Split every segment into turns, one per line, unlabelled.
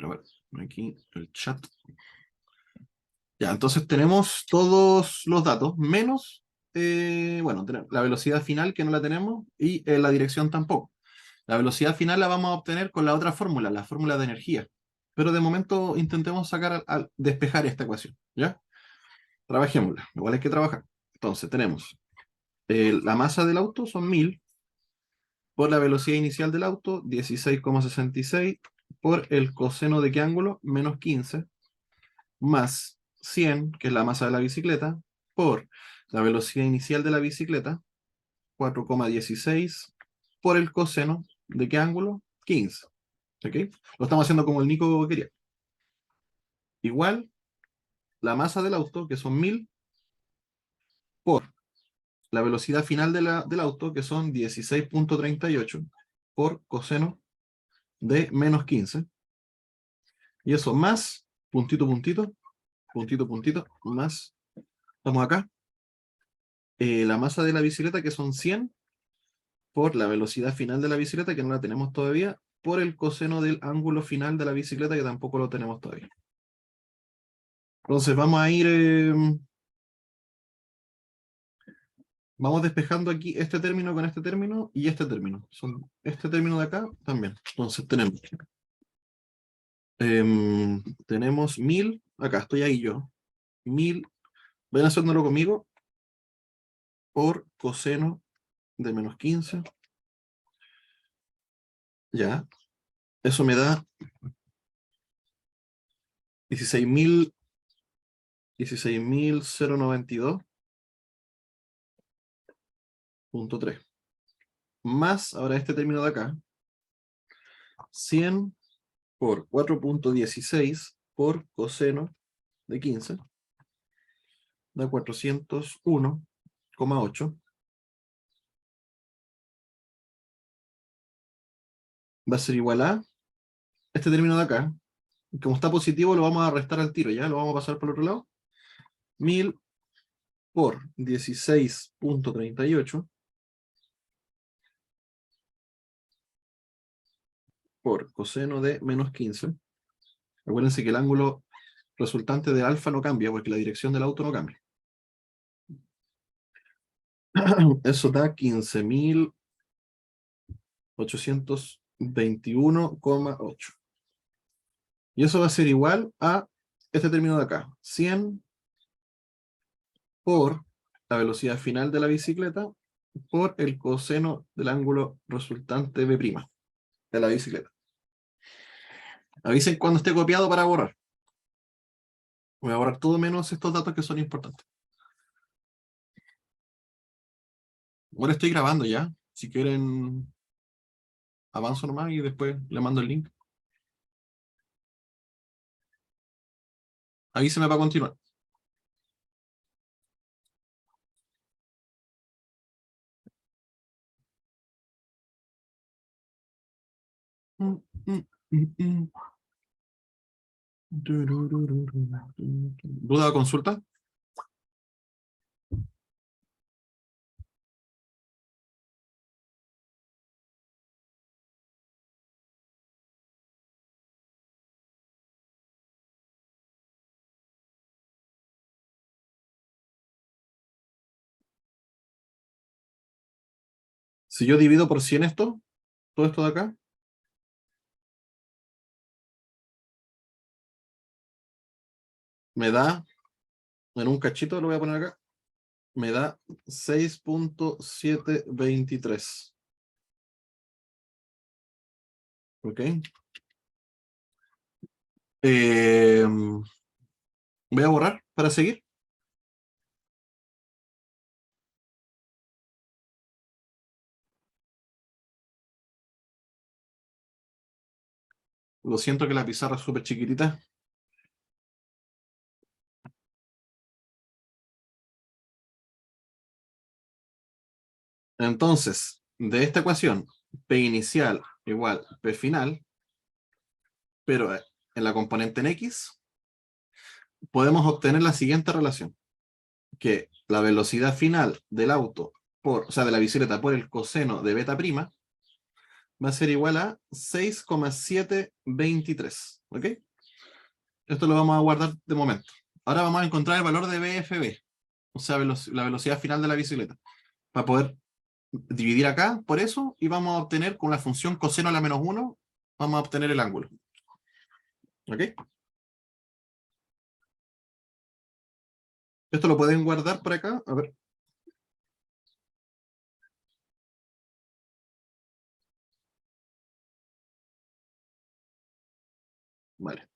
Pero bueno, aquí el chat. Ya, entonces tenemos todos los datos, menos, bueno, la velocidad final que no la tenemos y la dirección tampoco. La velocidad final la vamos a obtener con la otra fórmula, la fórmula de energía. Pero de momento intentemos sacar al despejar esta ecuación, ¿ya? Trabajémosla, igual hay que trabajar. Entonces tenemos la masa del auto son 1000 por la velocidad inicial del auto, 16,66 por el coseno de qué ángulo, menos 15, más 100, que es la masa de la bicicleta, por la velocidad inicial de la bicicleta, 4,16 por el coseno de qué ángulo, 15. ¿Ok? Lo estamos haciendo como el Nico quería. Igual la masa del auto, que son 1000, por la velocidad final del auto, que son 16,38 por coseno de menos 15. Y eso más, puntito, puntito, puntito, puntito, más, estamos acá. La masa de la bicicleta, que son 100, por la velocidad final de la bicicleta, que no la tenemos todavía, por el coseno del ángulo final de la bicicleta, que tampoco lo tenemos todavía. Entonces vamos a ir... vamos despejando aquí este término con este término y este término. Son este término de acá también. Entonces tenemos 1000, acá estoy ahí yo. 1000, ven a haciéndolo conmigo, por coseno de menos 15. Ya, eso me da 16.000, 16.092.3. Más ahora este término de acá, 100 por 4,16 por coseno de 15, da 401,8. Va a ser igual a este término de acá. Como está positivo, lo vamos a restar al tiro, ¿ya? Lo vamos a pasar por el otro lado. 1000 por 16,38 por coseno de menos 15. Acuérdense que el ángulo resultante de alfa no cambia, porque la dirección del auto no cambia. Eso da 15.821,8. Y eso va a ser igual a este término de acá. 100 por la velocidad final de la bicicleta por el coseno del ángulo resultante B' de la bicicleta. Avisen cuando esté copiado para borrar. Voy a borrar todo menos estos datos que son importantes. Ahora estoy grabando ya. Si quieren, avanzo nomás y después le mando el link. Avíseme para continuar. ¿Duda o consulta? Si yo divido por 100 esto, todo esto de acá, me da, en un cachito lo voy a poner acá, me da 6,723. ¿Ok? Voy a borrar para seguir. Lo siento que la pizarra es súper chiquitita. Entonces, de esta ecuación, P inicial igual P final, pero en la componente en X, podemos obtener la siguiente relación, que la velocidad final del auto, o sea, de la bicicleta por el coseno de beta prima, va a ser igual a 6,723. ¿Ok? Esto lo vamos a guardar de momento. Ahora vamos a encontrar el valor de BFB, o sea, la velocidad final de la bicicleta, para poder dividir acá por eso, y vamos a obtener con la función coseno a la menos 1, vamos a obtener el ángulo. ¿Ok? Esto lo pueden guardar por acá. A ver. Vale.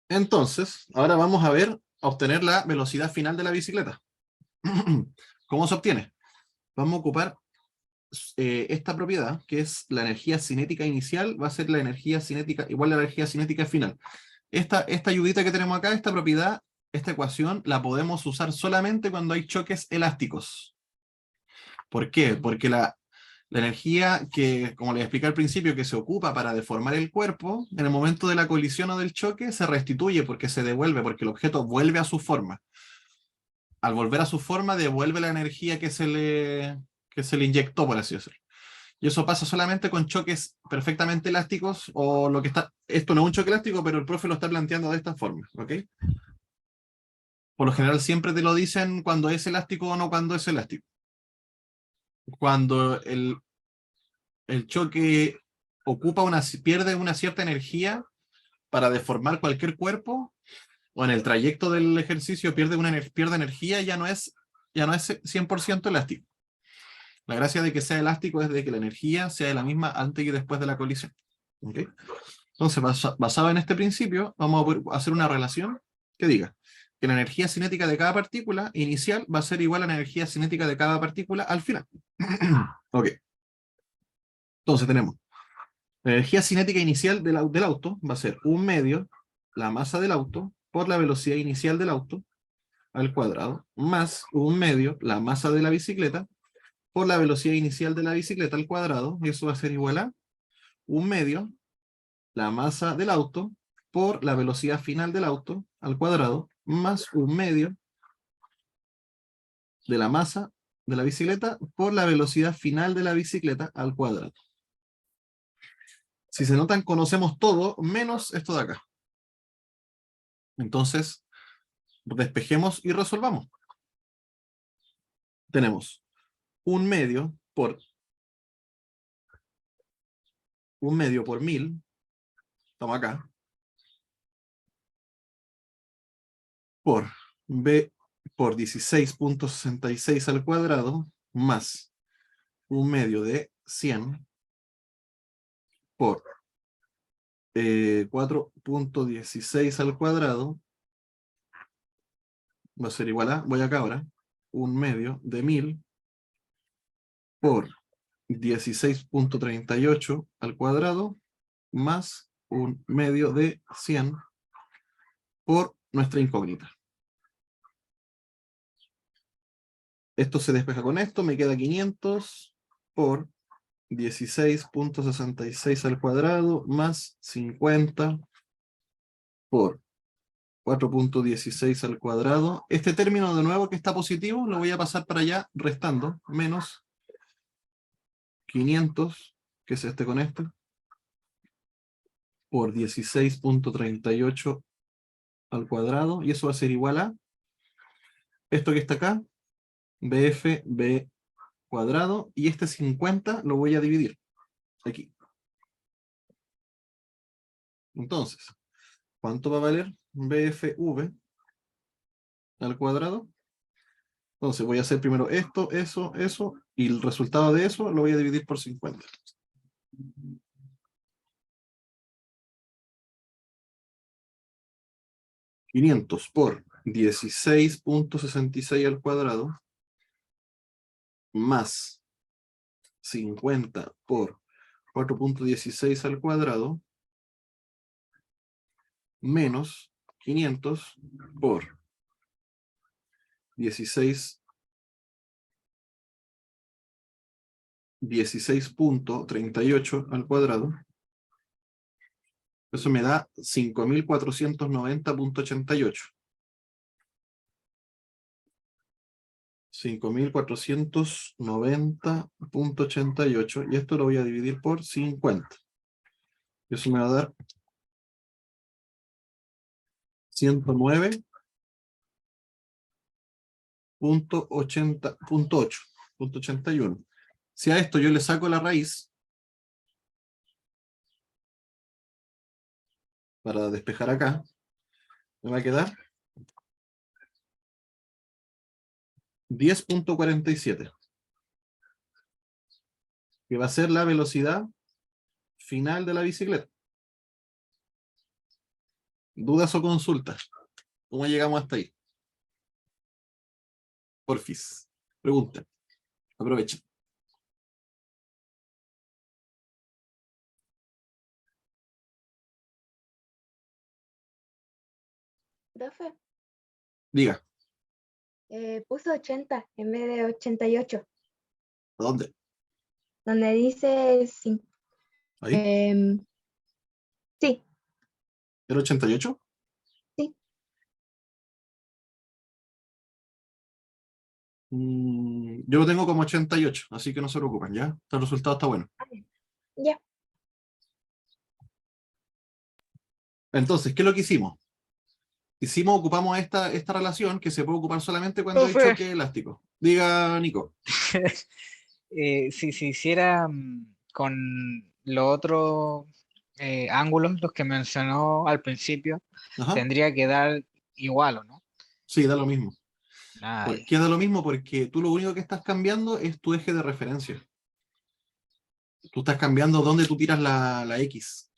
Entonces, ahora vamos a ver, a obtener la velocidad final de la bicicleta. ¿Cómo se obtiene? Vamos a ocupar esta propiedad, que es la energía cinética inicial, va a ser la energía cinética igual a la energía cinética final. Esta ayudita que tenemos acá, esta propiedad, esta ecuación, la podemos usar solamente cuando hay choques elásticos. ¿Por qué? Porque la energía que, como les expliqué al principio, que se ocupa para deformar el cuerpo, en el momento de la colisión o del choque, se restituye porque se devuelve, porque el objeto vuelve a su forma. Al volver a su forma, devuelve la energía que se le inyectó, por así decirlo. Y eso pasa solamente con choques perfectamente elásticos, o lo que está, esto no es un choque elástico, pero el profe lo está planteando de esta forma, ¿ok? Por lo general siempre te lo dicen cuando es elástico o no cuando es elástico. Cuando el choque pierde una cierta energía para deformar cualquier cuerpo, o en el trayecto del ejercicio pierde energía, ya no es 100% elástico. La gracia de que sea elástico es de que la energía sea la misma antes y después de la colisión. ¿Okay? Entonces, basado en este principio, vamos a poder hacer una relación que diga que la energía cinética de cada partícula inicial va a ser igual a la energía cinética de cada partícula al final. Ok. Entonces tenemos la energía cinética inicial del auto va a ser 1/2 la masa del auto por la velocidad inicial del auto al cuadrado, más 1/2 la masa de la bicicleta por la velocidad inicial de la bicicleta al cuadrado, y eso va a ser igual a 1/2 la masa del auto por la velocidad final del auto al cuadrado, más 1/2 de la masa de la bicicleta por la velocidad final de la bicicleta al cuadrado. Si se notan, conocemos todo menos esto de acá. Entonces, despejemos y resolvamos. Tenemos 1/2 por 1000, estamos acá, por b por 16.66 al cuadrado, más 1/2 de 100 por 4.16 al cuadrado, va a ser igual a, voy acá ahora, 1/2 de 1000 por 16.38 al cuadrado, más 1/2 de 100 por nuestra incógnita. Esto se despeja con esto, me queda 500 por 16.66 al cuadrado, más 50 por 4.16 al cuadrado. Este término de nuevo que está positivo, lo voy a pasar para allá restando, menos 500, que es este con este, por 16.38 al cuadrado, y eso va a ser igual a esto que está acá, BF cuadrado, y este 50 lo voy a dividir aquí. Entonces, ¿cuánto va a valer BFV al cuadrado? Entonces voy a hacer primero esto, eso, y el resultado de eso lo voy a dividir por 50. 500 por 16.66 al cuadrado, más 50 por 4.16 al cuadrado, menos 500 por 16.38 al cuadrado. Eso me da 5.490.88. 5.490.88, y esto lo voy a dividir por 50. Eso me va a dar 109.80.8.81. Si a esto yo le saco la raíz, para despejar acá, me va a quedar 10.47, que va a ser la velocidad final de la bicicleta. ¿Dudas o consultas? ¿Cómo llegamos hasta ahí? Porfis. Pregunta. Aprovechen.
Profe,
Diga.
puso 80 en vez de 88,
¿Dónde?
donde dice
¿Ahí?
sí,
¿Era 88?
sí.
Yo lo tengo como 88, así que no se preocupen, ¿ya? El resultado está bueno.
Ya.
Entonces, ¿qué es lo que hicimos? Ocupamos esta relación que se puede ocupar solamente cuando hay
Profe,
choque elástico. Diga, Nico.
si se hiciera con los otros ángulos, los que mencionó al principio,
Ajá.
tendría que dar igual, ¿o no?
Sí, da lo mismo.
Ah,
¿Por qué da lo mismo? Porque tú lo único que estás cambiando es tu eje de referencia. Tú estás cambiando dónde tú tiras la X.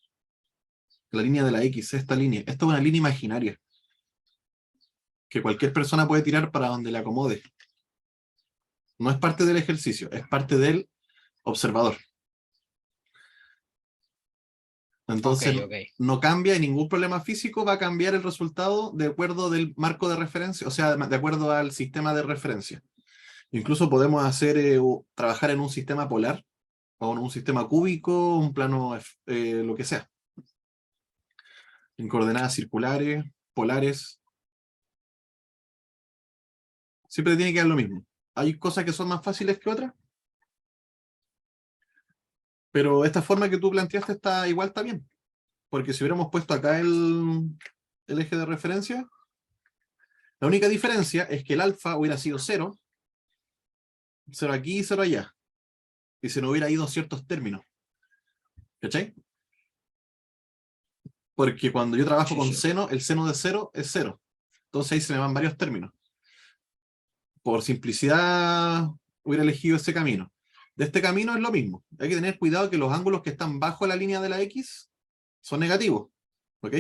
La línea de la X, esta línea. Esta es una línea imaginaria que cualquier persona puede tirar para donde le acomode. No es parte del ejercicio, es parte del observador.
ok,
Entonces,
ok.
no cambia y ningún problema físico va a cambiar el resultado de acuerdo del marco de referencia, o sea, de acuerdo al sistema de referencia. Incluso podemos trabajar en un sistema polar, o en un sistema cúbico, un plano, lo que sea. En coordenadas circulares, polares. Siempre tiene que dar lo mismo. Hay cosas que son más fáciles que otras, pero esta forma que tú planteaste igual está bien. Porque si hubiéramos puesto acá el eje de referencia, la única diferencia es que el alfa hubiera sido 0, 0 aquí y 0 allá, y se nos hubiera ido ciertos términos. ¿Cachai? Porque cuando yo trabajo
Sí,
con
sí.
seno, el seno de 0 es 0. Entonces ahí se me van varios términos. Por simplicidad hubiera elegido ese camino. De este camino es lo mismo. Hay que tener cuidado que los ángulos que están bajo la línea de la X son negativos. ¿Ok?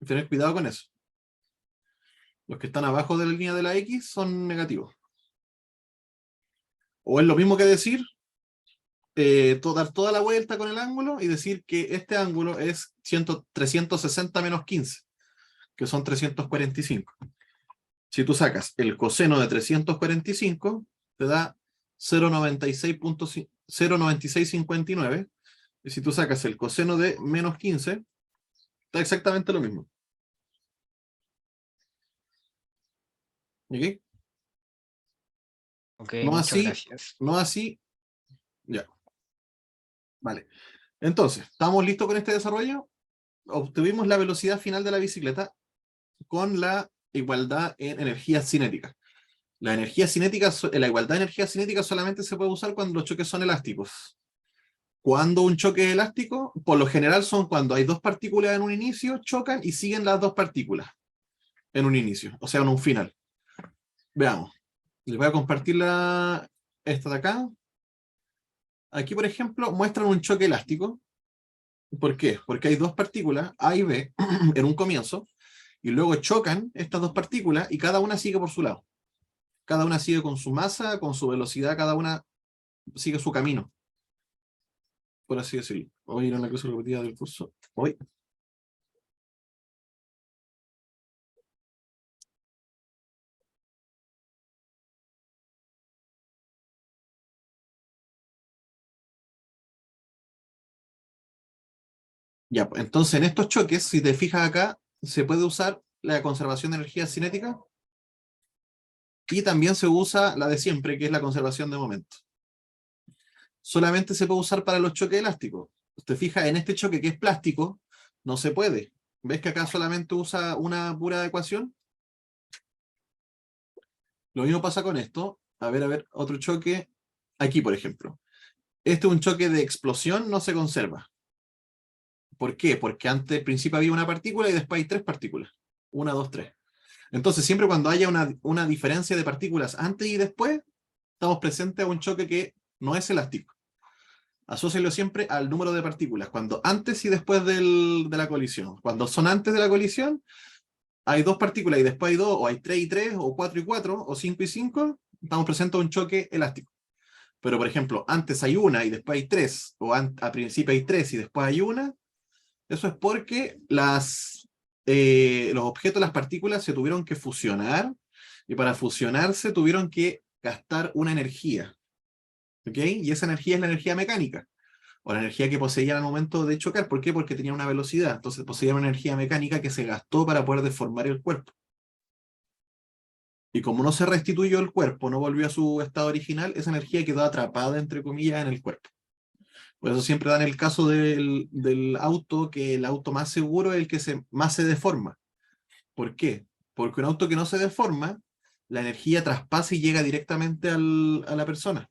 Tener cuidado con eso. Los que están abajo de la línea de la X son negativos. O es lo mismo que decir, dar toda la vuelta con el ángulo y decir que este ángulo es 360 menos 15, que son 345. Si tú sacas el coseno de 345, te da 0,9659. Y si tú sacas el coseno de menos 15, da exactamente lo mismo. ¿Ok?
Ok,
No
muchas
así,
gracias.
no así, ya. Vale. Entonces, ¿estamos listos con este desarrollo? Obtuvimos la velocidad final de la bicicleta con la igualdad en energía cinética. La igualdad de energía cinética solamente se puede usar cuando los choques son elásticos. Cuando un choque es elástico, por lo general son cuando hay dos partículas en un inicio, chocan y siguen las dos partículas en un inicio, o sea, en un final. Veamos. Les voy a compartir esta de acá. Aquí, por ejemplo, muestran un choque elástico. ¿Por qué? Porque hay dos partículas, A y B, en un comienzo, y luego chocan estas dos partículas y cada una sigue por su lado. Cada una sigue con su masa, con su velocidad, cada una sigue su camino, por así decirlo. Voy a ir a la clase repetida del curso. Hoy. Ya, pues, entonces en estos choques, si te fijas acá, se puede usar la conservación de energía cinética y también se usa la de siempre, que es la conservación de momento. solamente se puede usar para los choques elásticos. Usted fija, en este choque que es plástico, no se puede. ¿Ves que acá solamente usa una pura ecuación? Lo mismo pasa con esto. A ver, otro choque. Aquí, por ejemplo. Este es un choque de explosión, no se conserva. ¿Por qué? Porque antes, al principio había una partícula y después hay 3 partículas. 1, 2, 3. Entonces, siempre cuando haya una diferencia de partículas antes y después, estamos presentes a un choque que no es elástico. Asócialo siempre al número de partículas, cuando antes y después de la colisión. Cuando son antes de la colisión, hay 2 partículas y después hay 2, o hay 3 y 3, o 4 y 4, o 5 y 5, estamos presentes a un choque elástico. Pero, por ejemplo, antes hay una y después hay 3, o al principio hay 3 y después hay una, eso es porque los objetos, las partículas, se tuvieron que fusionar, y para fusionarse tuvieron que gastar una energía. ¿Ok? Y esa energía es la energía mecánica, o la energía que poseían al momento de chocar. ¿Por qué? Porque tenía una velocidad. Entonces poseía una energía mecánica que se gastó para poder deformar el cuerpo. Y como no se restituyó el cuerpo, no volvió a su estado original, esa energía quedó atrapada, entre comillas, en el cuerpo. Por eso siempre dan el caso del auto, que el auto más seguro es el que más se deforma. ¿Por qué? Porque un auto que no se deforma, la energía traspasa y llega directamente a la persona.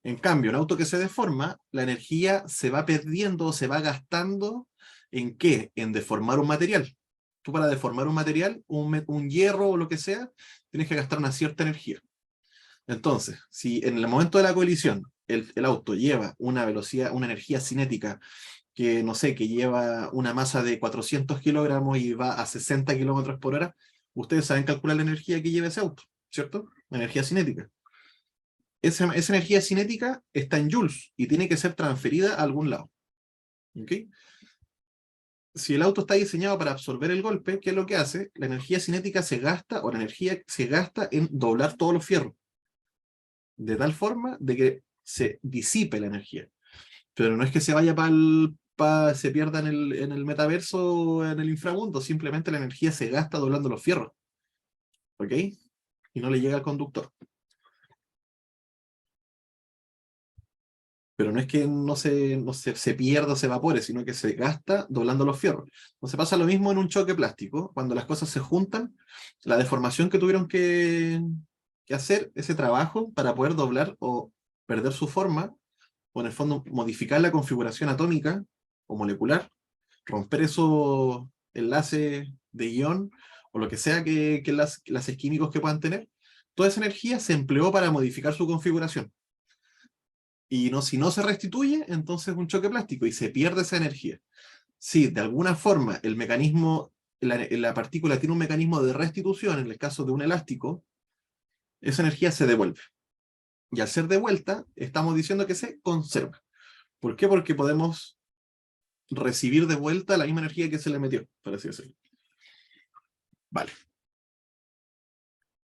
En cambio, un auto que se deforma, la energía se va perdiendo, se va gastando, ¿en qué? En deformar un material. Tú, para deformar un material, un hierro o lo que sea, tienes que gastar una cierta energía. Entonces, si en el momento de la colisión el auto lleva una velocidad, una energía cinética que, no sé, que lleva una masa de 400 kilogramos y va a 60 kilómetros por hora, ustedes saben calcular la energía que lleva ese auto, ¿cierto? La energía cinética. Esa energía cinética está en joules y tiene que ser transferida a algún lado. ¿Ok? Si el auto está diseñado para absorber el golpe, ¿qué es lo que hace? La energía cinética se gasta, o la energía se gasta en doblar todos los fierros, de tal forma de que se disipe la energía. Pero no es que se vaya se pierda en el metaverso o en el inframundo, simplemente la energía se gasta doblando los fierros. ¿Ok? Y no le llega al conductor. Pero no es que se pierda o se evapore, sino que se gasta doblando los fierros. Entonces pasa lo mismo en un choque plástico. Cuando las cosas se juntan, la deformación que tuvieron que hacer, ese trabajo para poder doblar o perder su forma, o en el fondo modificar la configuración atómica o molecular, romper esos enlaces de ion, o lo que sea que enlaces químicos que puedan tener, toda esa energía se empleó para modificar su configuración. Y si no se restituye, entonces es un choque plástico y se pierde esa energía. Si de alguna forma el mecanismo, la partícula tiene un mecanismo de restitución, en el caso de un elástico, esa energía se devuelve. Y al ser devuelta, estamos diciendo que se conserva. ¿Por qué? Porque podemos recibir de vuelta la misma energía que se le metió, por así decirlo. Vale.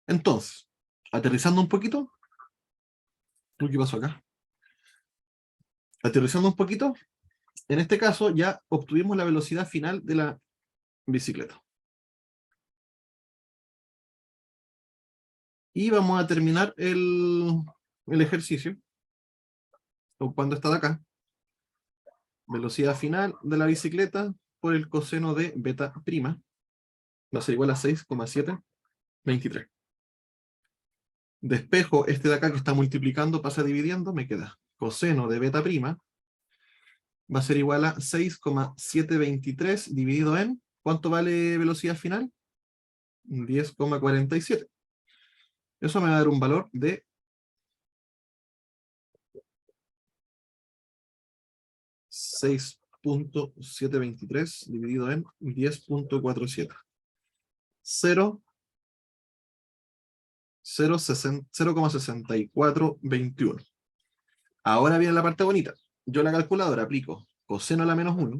Entonces, aterrizando un poquito. ¿Qué pasó acá? Aterrizando un poquito, en este caso ya obtuvimos la velocidad final de la bicicleta. Y vamos a terminar el ejercicio ocupando esta de acá. Velocidad final de la bicicleta por el coseno de beta prima va a ser igual a 6,723. Despejo este de acá que está multiplicando, pasa dividiendo, me queda coseno de beta prima va a ser igual a 6,723 dividido en, ¿cuánto vale velocidad final? 10,47. Eso me va a dar un valor de 6,723 dividido en 10,47. 0,6421. Ahora viene la parte bonita. Yo la calculadora aplico coseno a la menos 1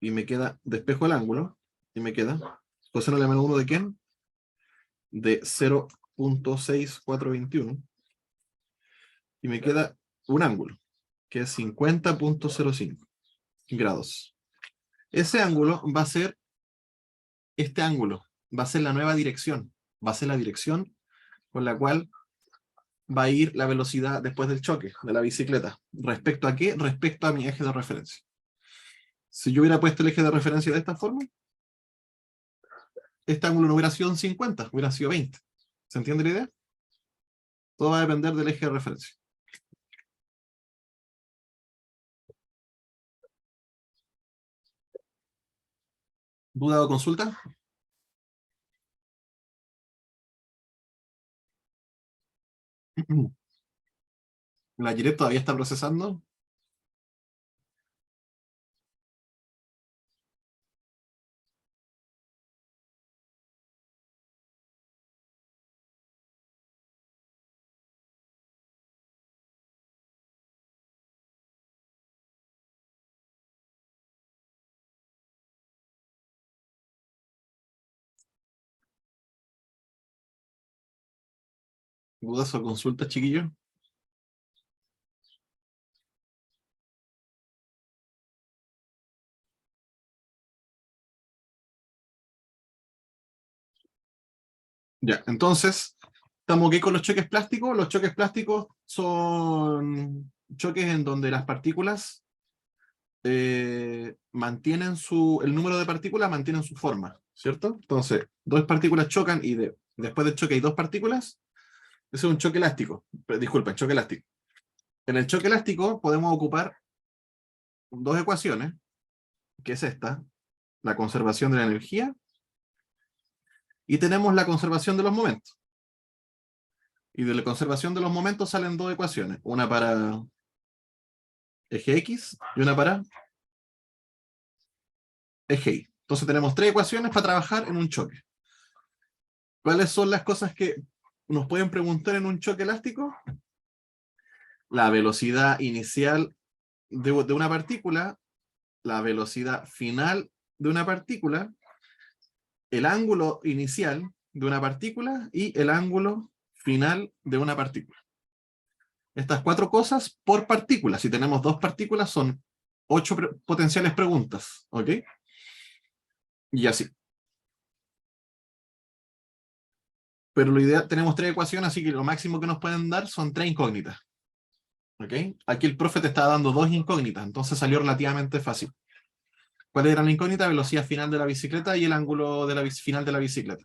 y me queda, despejo el ángulo y me queda coseno a la menos 1 ¿de quién? De 0,6421 y me queda un ángulo que es 50,05 grados. Ese ángulo va a ser este ángulo, va a ser la nueva dirección, va a ser la dirección con la cual va a ir la velocidad después del choque de la bicicleta. ¿Respecto a qué? Respecto a mi eje de referencia. Si yo hubiera puesto el eje de referencia de esta forma, este ángulo no hubiera sido un 50, hubiera sido 20. ¿Se entiende la idea? Todo va a depender del eje de referencia. ¿Duda o consulta? La Jiret todavía está procesando. ¿Dudas o consultas, chiquillos? Ya, entonces, ¿estamos ok con los choques plásticos? Los choques plásticos son choques en donde las partículas mantienen el número de partículas mantienen su forma, ¿cierto? Entonces, dos partículas chocan y después del choque hay dos partículas. Ese es un choque elástico. Disculpen, choque elástico. En el choque elástico podemos ocupar dos ecuaciones, que es esta, la conservación de la energía, y tenemos la conservación de los momentos. Y de la conservación de los momentos salen dos ecuaciones, una para eje X y una para eje Y. Entonces tenemos tres ecuaciones para trabajar en un choque. ¿Cuáles son las cosas que nos pueden preguntar en un choque elástico? La velocidad inicial de una partícula, la velocidad final de una partícula, el ángulo inicial de una partícula y el ángulo final de una partícula. Estas cuatro cosas por partícula. Si tenemos dos partículas son 8 potenciales preguntas, ¿ok? Y así. Pero lo ideal, tenemos tres ecuaciones, así que lo máximo que nos pueden dar son tres incógnitas. ¿Ok? Aquí el profe te está dando dos incógnitas, entonces salió relativamente fácil. ¿Cuál era la incógnita? Velocidad final de la bicicleta y el ángulo de final de la bicicleta.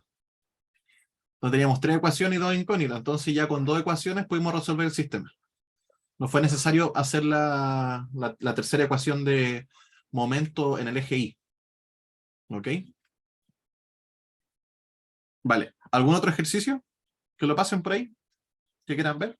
Entonces teníamos tres ecuaciones y dos incógnitas, entonces ya con dos ecuaciones pudimos resolver el sistema. No fue necesario hacer la tercera ecuación de momento en el eje Y. ¿Ok? Vale. ¿Algún otro ejercicio que lo pasen por ahí? ¿Que quieran ver?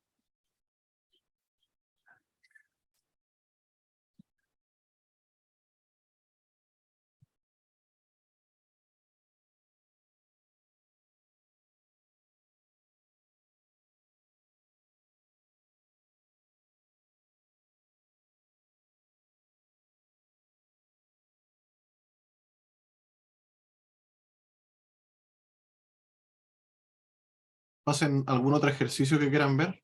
¿Pasen algún otro ejercicio que quieran ver?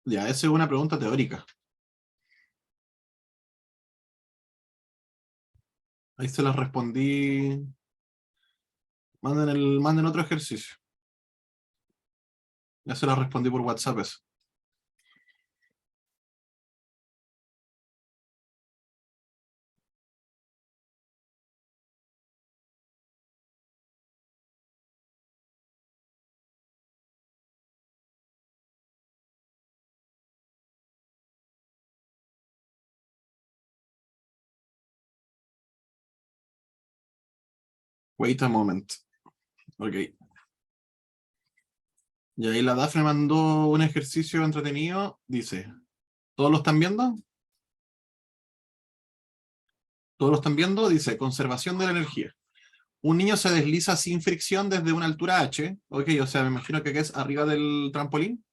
Ya, esa es una pregunta teórica. Ahí se las respondí. Manden otro ejercicio. Ya se las respondí por WhatsApp eso. Wait a moment. Ok. Y ahí la Dafne mandó un ejercicio entretenido. Dice, ¿Todos lo están viendo? ¿Todos lo están viendo? Dice, conservación de la energía. Un niño se desliza sin fricción desde una altura h, ok, o sea, me imagino que es arriba del trampolín,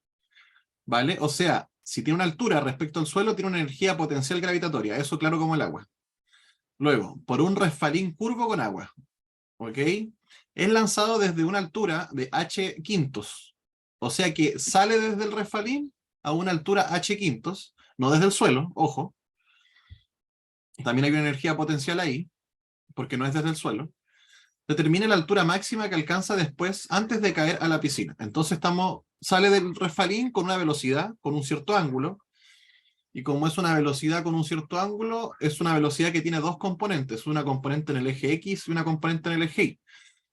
¿vale? O sea, si tiene una altura respecto al suelo, tiene una energía potencial gravitatoria, eso claro como el agua. Luego, por un resbalín curvo con agua, ¿ok? Es lanzado desde una altura de h quintos, o sea que sale desde el resbalín a una altura h quintos, no desde el suelo, ojo. También hay una energía potencial ahí, porque no es desde el suelo. Determina la altura máxima que alcanza después, antes de caer a la piscina. Entonces sale del resbalín con una velocidad, con un cierto ángulo, y como es una velocidad con un cierto ángulo, es una velocidad que tiene dos componentes, una componente en el eje X y una componente en el eje Y.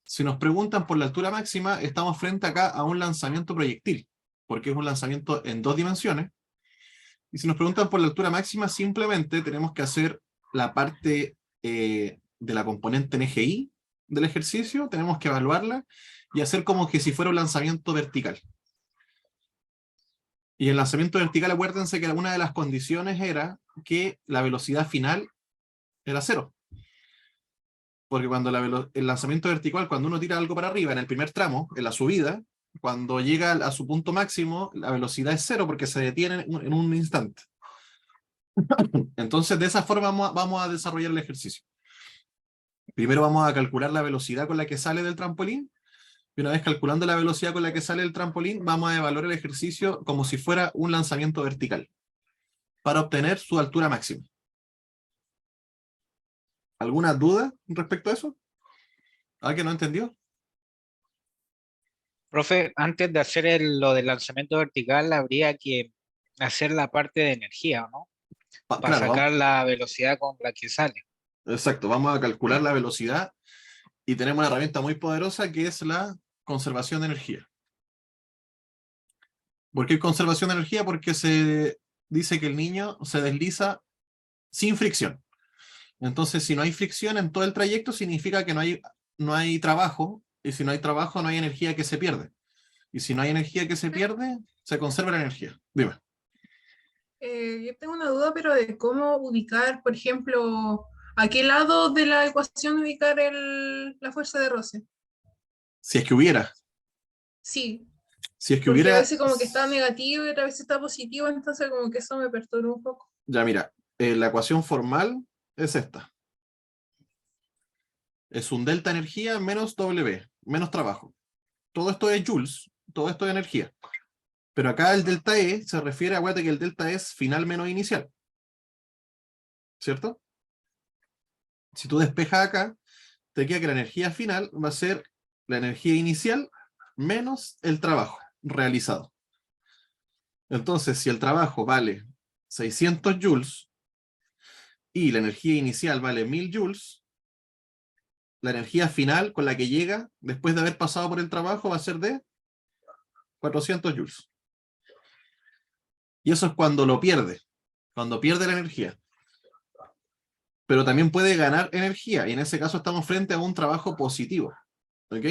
Si nos preguntan por la altura máxima, estamos frente acá a un lanzamiento proyectil, porque es un lanzamiento en dos dimensiones. Y si nos preguntan por la altura máxima, simplemente tenemos que hacer la parte de la componente en eje Y del ejercicio, tenemos que evaluarla y hacer como que si fuera un lanzamiento vertical. Y el lanzamiento vertical, acuérdense que una de las condiciones era que la velocidad final era 0. Porque cuando el lanzamiento vertical, cuando uno tira algo para arriba en el primer tramo, en la subida, cuando llega a su punto máximo, la velocidad es 0 porque se detiene en un instante. Entonces, de esa forma vamos a desarrollar el ejercicio. Primero vamos a calcular la velocidad con la que sale del trampolín, y una vez calculando la velocidad con la que sale el trampolín, vamos a evaluar el ejercicio como si fuera un lanzamiento vertical, para obtener su altura máxima. ¿Alguna duda respecto a eso? ¿Alguien no entendió?
Profe, antes de hacer lo del lanzamiento vertical, habría que hacer la parte de energía, ¿no? Para
Claro,
sacar la velocidad con la que sale.
exacto, vamos a calcular la velocidad y tenemos una herramienta muy poderosa que es la conservación de energía. ¿Por qué conservación de energía? Porque se dice que el niño se desliza sin fricción. Entonces, si no hay fricción en todo el trayecto, significa que no hay trabajo, y si no hay trabajo, no hay energía que se pierde. Y si no hay energía que se pierde, se conserva la energía. Dime.
Yo tengo una duda, pero de cómo ubicar, por ejemplo, a qué lado de la ecuación ubicar la fuerza de roce.
Si es que hubiera.
Sí,
Si es que
porque a
hubiera.
veces como que está negativo y otra vez está positivo, entonces como que eso me perturba un poco.
Ya mira, la ecuación formal es esta. Es un delta energía menos W, menos trabajo. Todo esto es joules, todo esto es energía. Pero acá el delta E se refiere, acuérdate que el delta E es final menos inicial. ¿Cierto? Si tú despejas acá, te queda que la energía final va a ser la energía inicial menos el trabajo realizado. Entonces, si el trabajo vale 600 joules y la energía inicial vale 1000 joules, la energía final con la que llega después de haber pasado por el trabajo va a ser de 400 joules. Y eso es cuando lo pierde, cuando pierde la energía. Pero también puede ganar energía, y en ese caso estamos frente a un trabajo positivo. ¿Ok?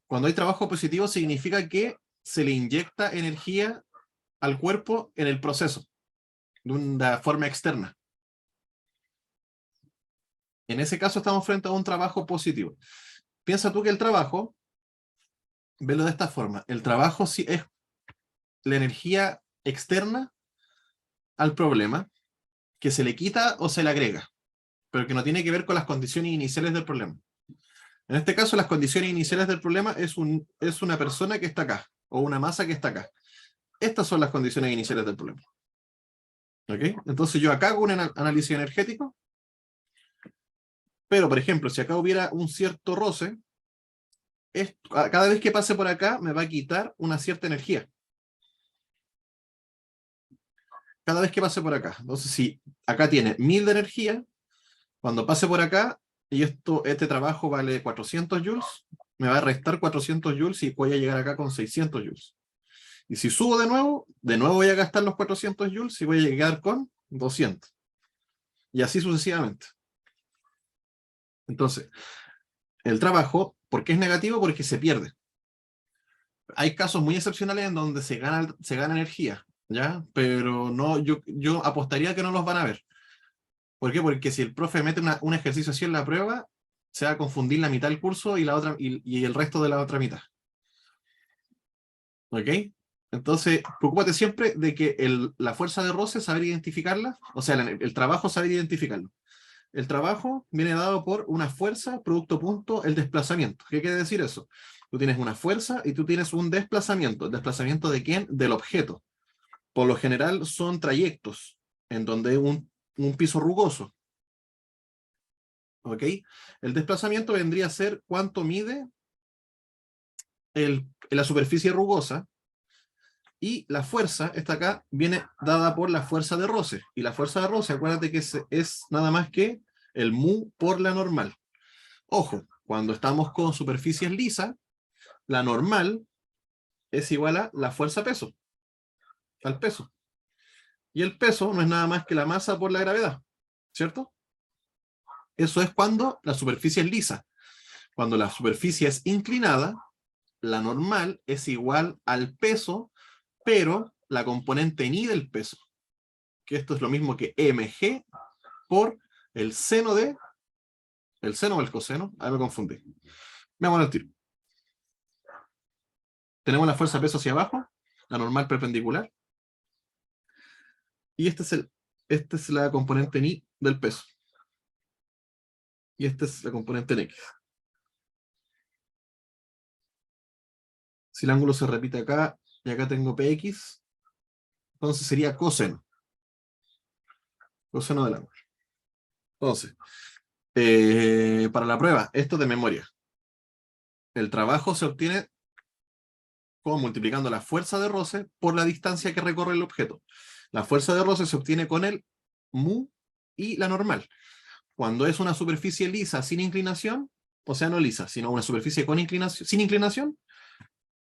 Cuando hay trabajo positivo significa que se le inyecta energía al cuerpo en el proceso, de una forma externa. En ese caso estamos frente a un trabajo positivo. Piensa tú que el trabajo, velo de esta forma, el trabajo sí es la energía externa al problema, que se le quita o se le agrega, pero que no tiene que ver con las condiciones iniciales del problema. En este caso, las condiciones iniciales del problema es una persona que está acá, o una masa que está acá. Estas son las condiciones iniciales del problema. ¿Ok? Entonces yo acá hago un análisis energético, pero por ejemplo, si acá hubiera un cierto roce, cada vez que pase por acá me va a quitar una cierta energía. Cada vez que pase por acá. Entonces, si acá tiene 1000 de energía, cuando pase por acá, y este trabajo vale 400 joules, me va a restar 400 joules y voy a llegar acá con 600 joules. Y si subo de nuevo voy a gastar los 400 joules y voy a llegar con 200. Y así sucesivamente. Entonces, el trabajo, ¿por qué es negativo? Porque se pierde. Hay casos muy excepcionales en donde se gana energía. ¿ya? Pero no, yo apostaría que no los van a ver. ¿Por qué? Porque si el profe mete un ejercicio así en la prueba, se va a confundir la mitad del curso y la otra, y el resto de la otra mitad. ¿Ok? Entonces, preocúpate siempre de que la fuerza de roce, saber identificarla, o sea, el trabajo, saber identificarlo. El trabajo viene dado por una fuerza, producto punto, el desplazamiento. ¿Qué quiere decir eso? Tú tienes una fuerza y tú tienes un desplazamiento. ¿El desplazamiento de quién? Del objeto. Por lo general son trayectos, en donde hay un piso rugoso. ¿Ok? El desplazamiento vendría a ser cuánto mide la superficie rugosa, y la fuerza, esta acá, viene dada por la fuerza de roce. Y la fuerza de roce, acuérdate que es nada más que el mu por la normal. Ojo, cuando estamos con superficies lisas, la normal es igual a la fuerza peso, al peso. Y el peso no es nada más que la masa por la gravedad, ¿cierto? Eso es cuando la superficie es lisa. Cuando la superficie es inclinada, la normal es igual al peso, pero la componente ni del peso, que esto es lo mismo que mg por el seno o el coseno, ahí me confundí. Veamos el tiro. Tenemos la fuerza de peso hacia abajo, la normal perpendicular, y esta es la componente ni del peso. Y esta es la componente en x. Si el ángulo se repite acá, y acá tengo px, entonces sería coseno. Coseno del ángulo. Entonces, para la prueba, esto de memoria. El trabajo se obtiene como multiplicando la fuerza de roce por la distancia que recorre el objeto. La fuerza de roce se obtiene con el mu y la normal. Cuando es una superficie lisa sin inclinación, o sea, no lisa, sino una superficie con inclinación, sin inclinación,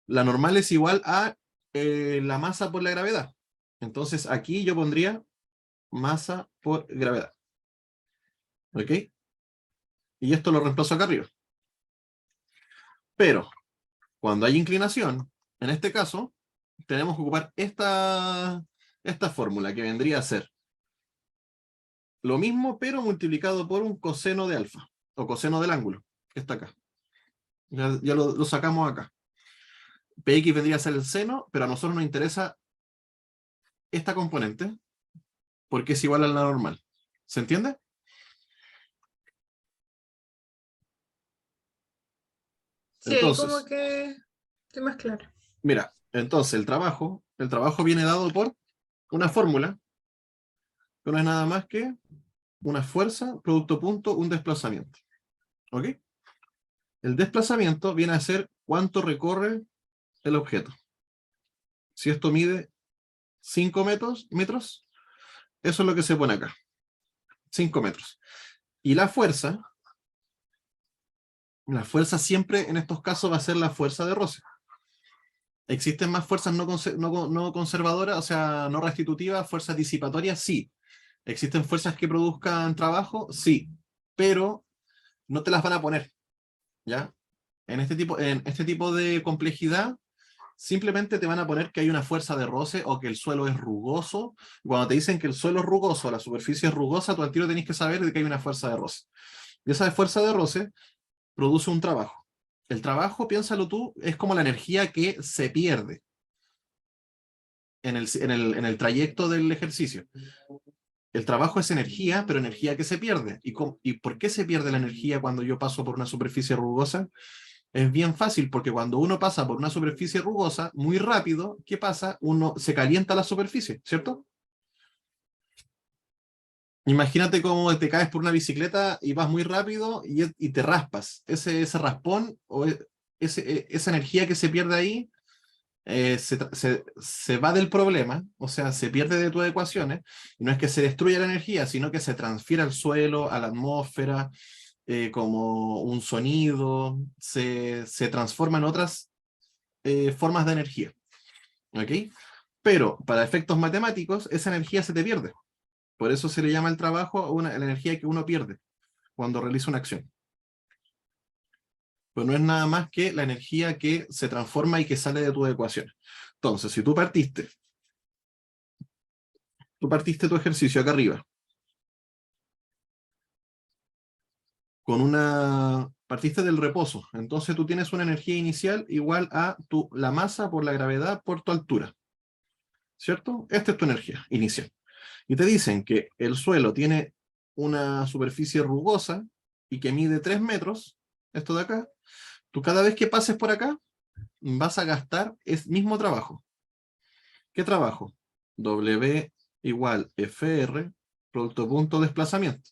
la normal es igual a la masa por la gravedad. Entonces aquí yo pondría masa por gravedad. ¿Ok? Y esto lo reemplazo acá arriba. Pero, cuando hay inclinación, en este caso, tenemos que ocupar esta fórmula, que vendría a ser lo mismo, pero multiplicado por un coseno de alfa, o coseno del ángulo, que está acá. Ya lo sacamos acá. Px vendría a ser el seno, pero a nosotros nos interesa esta componente, porque es igual a la normal. ¿Se entiende?
Sí, ahí como
Entonces,
que estoy más claro.
mira, entonces el trabajo viene dado por una fórmula, que no es nada más que una fuerza, producto punto, un desplazamiento. ¿Ok? El desplazamiento viene a ser cuánto recorre el objeto. Si esto mide 5 metros, eso es lo que se pone acá. 5 metros. Y la fuerza siempre en estos casos va a ser la fuerza de roce. ¿Existen más fuerzas no conservadoras, o sea, no restitutivas, fuerzas disipatorias? Sí. ¿Existen fuerzas que produzcan trabajo? Sí. Pero no te las van a poner, ¿ya? En este tipo de complejidad, simplemente te van a poner que hay una fuerza de roce o que el suelo es rugoso. Cuando te dicen que el suelo es rugoso, la superficie es rugosa, tú al tiro tenés que saber de que hay una fuerza de roce. Y esa fuerza de roce produce un trabajo. El trabajo, piénsalo tú, es como la energía que se pierde en el trayecto del ejercicio. El trabajo es energía, pero energía que se pierde. ¿Y por qué se pierde la energía cuando yo paso por una superficie rugosa? Es bien fácil, porque cuando uno pasa por una superficie rugosa, muy rápido, ¿qué pasa? Uno se calienta la superficie, ¿cierto? Imagínate cómo te caes por una bicicleta y vas muy rápido y te raspas. Ese raspón o esa energía que se pierde ahí se va del problema, o sea, se pierde de tus ecuaciones, y no es que se destruya la energía, sino que se transfiere al suelo, a la atmósfera, como un sonido, se transforma en otras formas de energía. ¿Ok? Pero para efectos matemáticos, esa energía se te pierde. Por eso se le llama el trabajo la energía que uno pierde cuando realiza una acción. Pues no es nada más que la energía que se transforma y que sale de tus ecuaciones. Entonces, si tú partiste tú partiste tu ejercicio acá arriba. Partiste del reposo. Entonces tú tienes una energía inicial igual a la masa por la gravedad por tu altura. ¿Cierto? Esta es tu energía inicial. Y te dicen que el suelo tiene una superficie rugosa y que mide 3 metros, esto de acá. Tú cada vez que pases por acá, vas a gastar el mismo trabajo. ¿Qué trabajo? W igual FR, producto punto desplazamiento.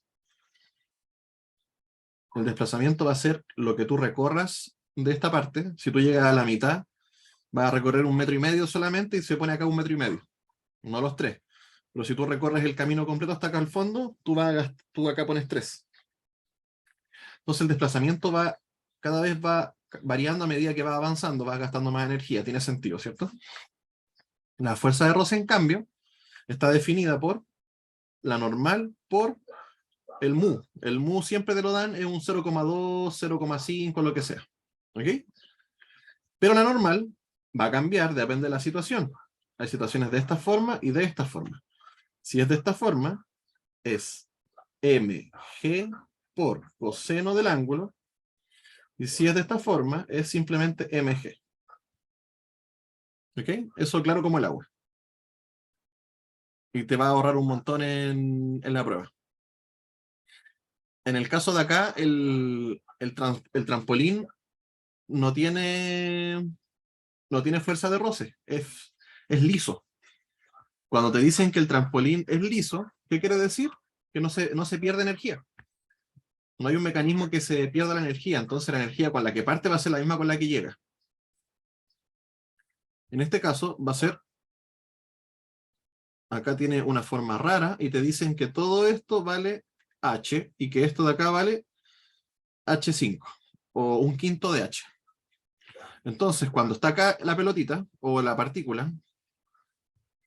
El desplazamiento va a ser lo que tú recorras de esta parte. Si tú llegas a la mitad, vas a recorrer 1,5 metros solamente y se pone acá 1,5 metros. No los 3. Pero si tú recorres el camino completo hasta acá al fondo, tú acá pones 3. Entonces el desplazamiento cada vez va variando a medida que va avanzando, vas gastando más energía. Tiene sentido, ¿cierto? La fuerza de roce, en cambio, está definida por la normal por el mu. El mu siempre te lo dan en un 0,2, 0,5, lo que sea. ¿Ok? Pero la normal va a cambiar, depende de la situación. Hay situaciones de esta forma y de esta forma. Si es de esta forma, es mg por coseno del ángulo. Y si es de esta forma, es simplemente mg. ¿Ok? Eso claro como el agua. Y te va a ahorrar un montón en la prueba. En el caso de acá, el trampolín no tiene fuerza de roce, es liso. Cuando te dicen que el trampolín es liso, ¿qué quiere decir? Que no se pierde energía. No hay un mecanismo que se pierda la energía, entonces la energía con la que parte va a ser la misma con la que llega. En este caso va a ser, acá tiene una forma rara y te dicen que todo esto vale H y que esto de acá vale H5 o 1/5 de H. Entonces, cuando está acá la pelotita o la partícula,